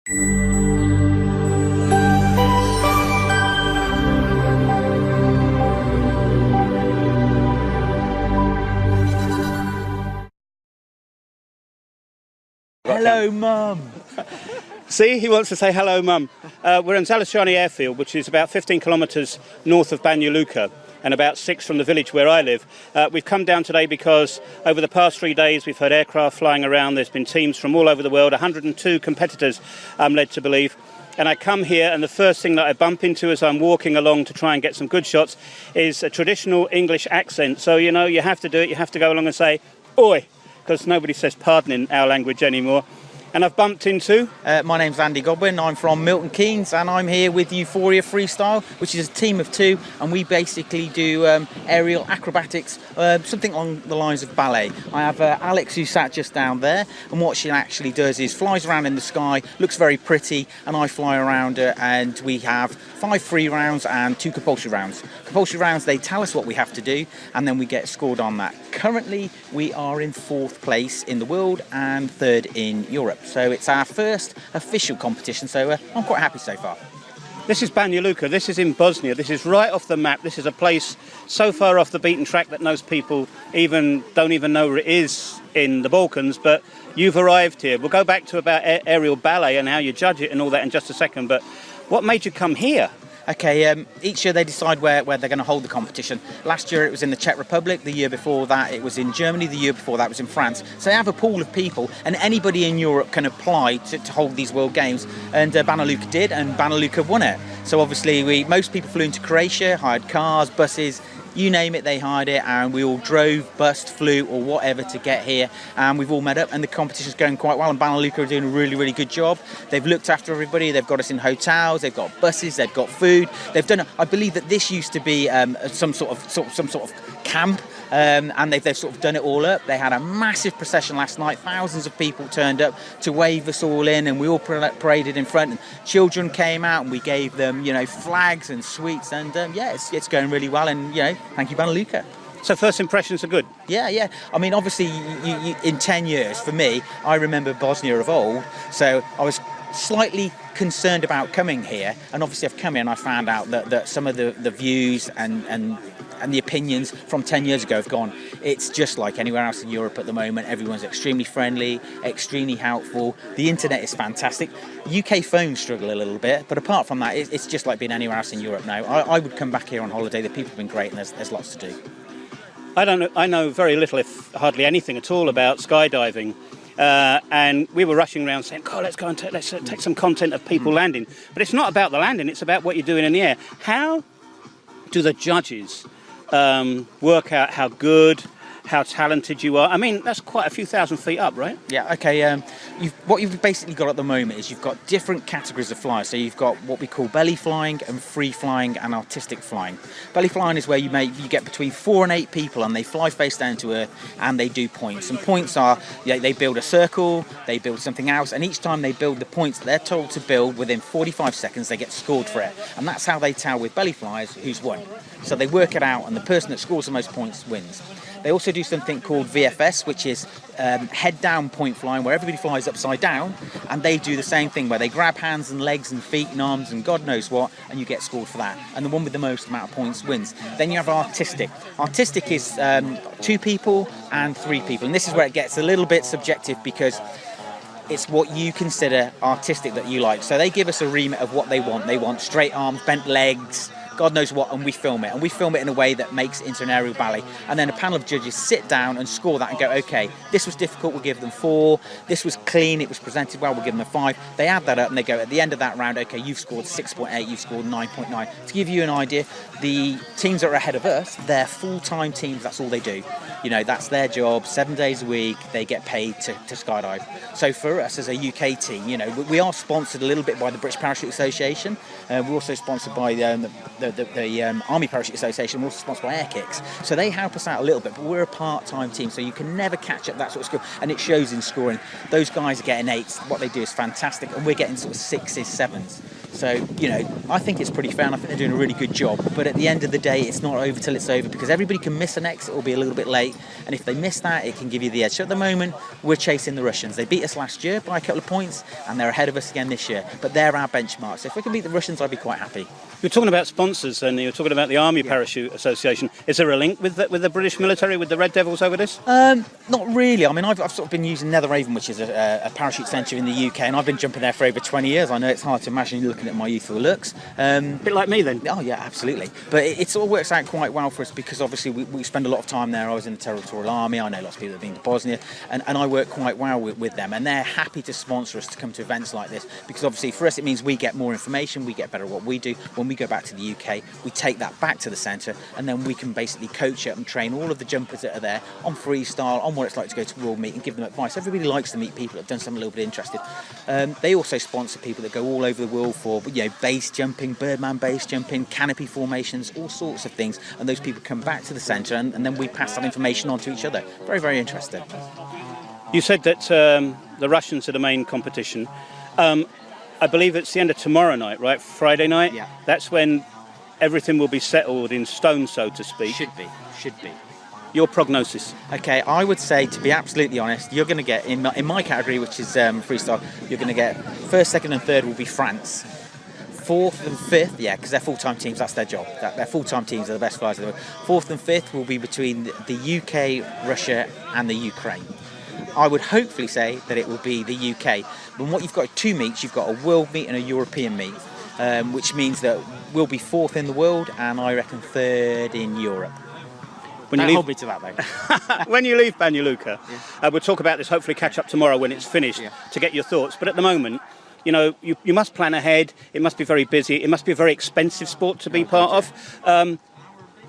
Hello, Mum. See, he wants to say hello, Mum. We're in Zaleshani Airfield, which is about 15 kilometres north of Banja Luka and about 6 from the village where I live. We've come down today because over the past 3 days we've heard aircraft flying around. There's been teams from all over the world, 102 competitors, I'm led to believe. And I come here and the first thing that I bump into as I'm walking along to try and get some good shots is a traditional English accent. So, you know, you have to do it. You have to go along and say, oi, because nobody says pardon in our language anymore. And I've bumped into... my name's Andy Godwin, I'm from Milton Keynes, and I'm here with Euphoria Freestyle, which is a team of 2, and we basically do aerial acrobatics, something along the lines of ballet. I have Alex, who sat just down there, and what she actually does is flies around in the sky, looks very pretty, and I fly around her, and we have 5 free rounds and 2 compulsory rounds. Compulsory rounds, they tell us what we have to do, and then we get scored on that. Currently, we are in 4th place in the world and 3rd in Europe. So it's our first official competition, so I'm quite happy so far. This is Banja Luka, this is in Bosnia, this is right off the map, this is a place so far off the beaten track that most people don't even know where it is in the Balkans, but you've arrived here. We'll go back to about aerial ballet and how you judge it and all that in just a second, but what made you come here? Okay, each year they decide where they're going to hold the competition. Last year it was in the Czech Republic, the year before that it was in Germany, the year before that was in France. So they have a pool of people, and anybody in Europe can apply to hold these World Games. And Banja Luka did, and Banja Luka won it. So obviously most people flew into Croatia, hired cars, buses, you name it, they hired it, and we all drove, bussed, flew, or whatever to get here, and we've all met up, and the competition's going quite well, and Banja Luka are doing a really, really good job. They've looked after everybody, they've got us in hotels, they've got buses, they've got food, they've done, I believe that this used to be some sort of camp, and they've sort of done it all up. They had a massive procession last night, thousands of people turned up to wave us all in, and we all paraded in front, and children came out, and we gave them, you know, flags and sweets, and yeah, it's going really well, and, you know, thank you, Banja Luka. So first impressions are good? Yeah. I mean, obviously, you, in 10 years, for me, I remember Bosnia of old, so I was slightly concerned about coming here, and obviously I've come here and I found out that some of the views and the opinions from 10 years ago have gone. It's just like anywhere else in Europe at the moment. Everyone's extremely friendly, extremely helpful. The internet is fantastic. UK phones struggle a little bit, but apart from that, it's just like being anywhere else in Europe now. I would come back here on holiday. The people have been great, and there's lots to do. I know very little, if hardly anything at all, about skydiving. And we were rushing around saying, "God, let's go and let's take some content of people landing." But it's not about the landing; it's about what you're doing in the air. How do the judges work out how good, how talented you are? I mean, that's quite a few thousand feet up, right? Yeah, okay. What you've basically got at the moment is you've got different categories of flyers. So you've got what we call belly flying and free flying and artistic flying. Belly flying is where you get between 4 and 8 people, and they fly face down to earth, and they do points. And points are, they build a circle, they build something else, and each time they build the points that they're told to build within 45 seconds, they get scored for it. And that's how they tell with belly flyers who's won. So they work it out, and the person that scores the most points wins. They also do something called VFS, which is head-down point flying, where everybody flies upside down, and they do the same thing, where they grab hands and legs and feet and arms and God knows what, and you get scored for that. And the one with the most amount of points wins. Then you have artistic. Artistic is 2 people and 3 people, and this is where it gets a little bit subjective, because it's what you consider artistic that you like. So they give us a remit of what they want. They want straight arms, bent legs, God knows what, and we film it. And we film it in a way that makes it into an aerial ballet. And then a panel of judges sit down and score that and go, okay, this was difficult, we'll give them 4. This was clean, it was presented well, we'll give them a 5. They add that up and they go, at the end of that round, okay, you've scored 6.8, you've scored 9.9. To give you an idea, the teams that are ahead of us, they're full-time teams, that's all they do. You know, that's their job, 7 days a week, they get paid to skydive. So for us as a UK team, you know, we are sponsored a little bit by the British Parachute Association. We're also sponsored by the the Army Parachute Association, we're also sponsored by Air Kicks, so they help us out a little bit, but we're a part-time team, so you can never catch up that sort of skill, and it shows in scoring. Those guys are getting 8s, what they do is fantastic, and we're getting sort of 6s, 7s. So, you know, I think it's pretty fair, and I think they're doing a really good job. But at the end of the day, it's not over till it's over, because everybody can miss an exit or be a little bit late. And if they miss that, it can give you the edge. So at the moment, we're chasing the Russians. They beat us last year by a couple of points, and they're ahead of us again this year. But they're our benchmark. So if we can beat the Russians, I'd be quite happy. You're talking about sponsors, and you're talking about the Army Parachute Association. Is there a link with the British military, with the Red Devils over this? Not really. I mean, I've sort of been using Netheravon, which is a parachute centre in the UK, and I've been jumping there for over 20 years. I know it's hard to imagine looking at my youthful looks. A bit like me then. Oh yeah, absolutely. But it sort of works out quite well for us, because obviously we spend a lot of time there. I was in the Territorial Army. I know lots of people that have been to Bosnia, and I work quite well with them, and they're happy to sponsor us to come to events like this, because obviously for us it means we get more information, we get better at what we do. When we go back to the UK, we take that back to the centre, and then we can basically coach up and train all of the jumpers that are there on freestyle, on what it's like to go to world meet, and give them advice. Everybody likes to meet people that have done something a little bit interesting. They also sponsor people that go all over the world for, you know, base jumping, Birdman base jumping, canopy formations, all sorts of things, and those people come back to the centre, and then we pass that information on to each other. Very, very interesting. You said that the Russians are the main competition. I believe it's the end of tomorrow night, right? Friday night? Yeah. That's when everything will be settled in stone, so to speak. Should be. Your prognosis? Okay, I would say, to be absolutely honest, you're going to get, in my category, which is freestyle, you're going to get first, second and third will be France. Fourth and fifth, yeah, because they're full-time teams, that's their job. Their full-time teams are the best flyers in the world. Fourth and fifth will be between the UK, Russia and the Ukraine. I would hopefully say that it will be the UK. But what you've got, 2 meets, you've got a world meet and a European meet, which means that we'll be 4th in the world, and I reckon 3rd in Europe. Don't hold me to that, though. When you leave Banja Luka, we'll talk about this, hopefully catch up tomorrow when it's finished, to get your thoughts. But at the moment, you know, you must plan ahead. It must be very busy. It must be a very expensive sport to be part of.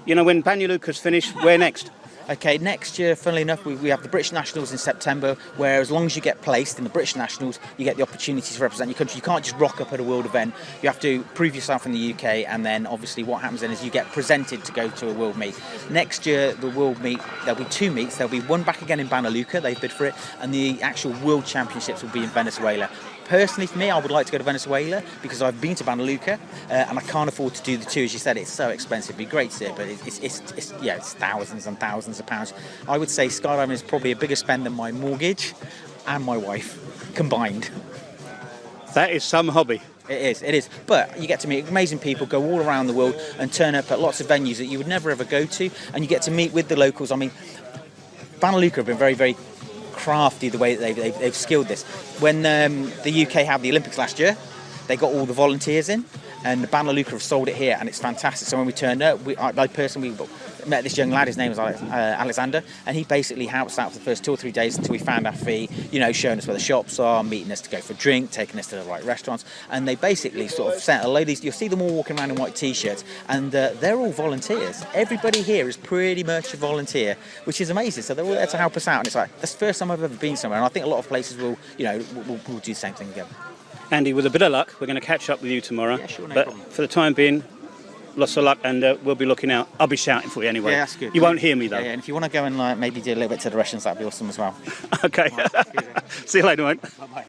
You know, when Banja Luka's finished, where next? Okay, next year, funnily enough, we have the British Nationals in September, where as long as you get placed in the British Nationals, you get the opportunity to represent your country. You can't just rock up at a world event. You have to prove yourself in the UK, and then obviously what happens then is you get presented to go to a world meet. Next year, the world meet, there'll be 2 meets. There'll be one back again in Banja Luka, they've bid for it, and the actual World Championships will be in Venezuela. Personally, for me, I would like to go to Venezuela, because I've been to Banja Luka, and I can't afford to do the 2. As you said, it's so expensive. It'd be great to see it, but it's thousands and thousands of pounds. I would say skydiving is probably a bigger spend than my mortgage and my wife combined. That is some hobby. It is. But you get to meet amazing people, go all around the world and turn up at lots of venues that you would never ever go to, and you get to meet with the locals. I mean, Banja Luka have been very, very crafty the way that they've skilled this. When the UK had the Olympics last year, they got all the volunteers in, and the Banja Luka have sold it here, and it's fantastic. So when we turned up, I personally met this young lad. His name was Alexander, and he basically helped us out for the first 2 or 3 days until we found our fee, you know, showing us where the shops are, meeting us to go for a drink, taking us to the right restaurants, and they basically sort of sent a load of these. You'll see them all walking around in white t-shirts, and they're all volunteers. Everybody here is pretty much a volunteer, which is amazing. So they're all there to help us out, and it's like, that's the first time I've ever been somewhere, and I think a lot of places will, you know, will do the same thing again. Andy, with a bit of luck, we're going to catch up with you tomorrow. Yeah, sure, no but problem. For the time being, lots of luck, and we'll be looking out. I'll be shouting for you anyway. Yeah, that's good. You won't hear me, though. Yeah, and if you want to go and maybe do a little bit to the Russians, that'd be awesome as well. Okay. See you later, mate. Bye-bye.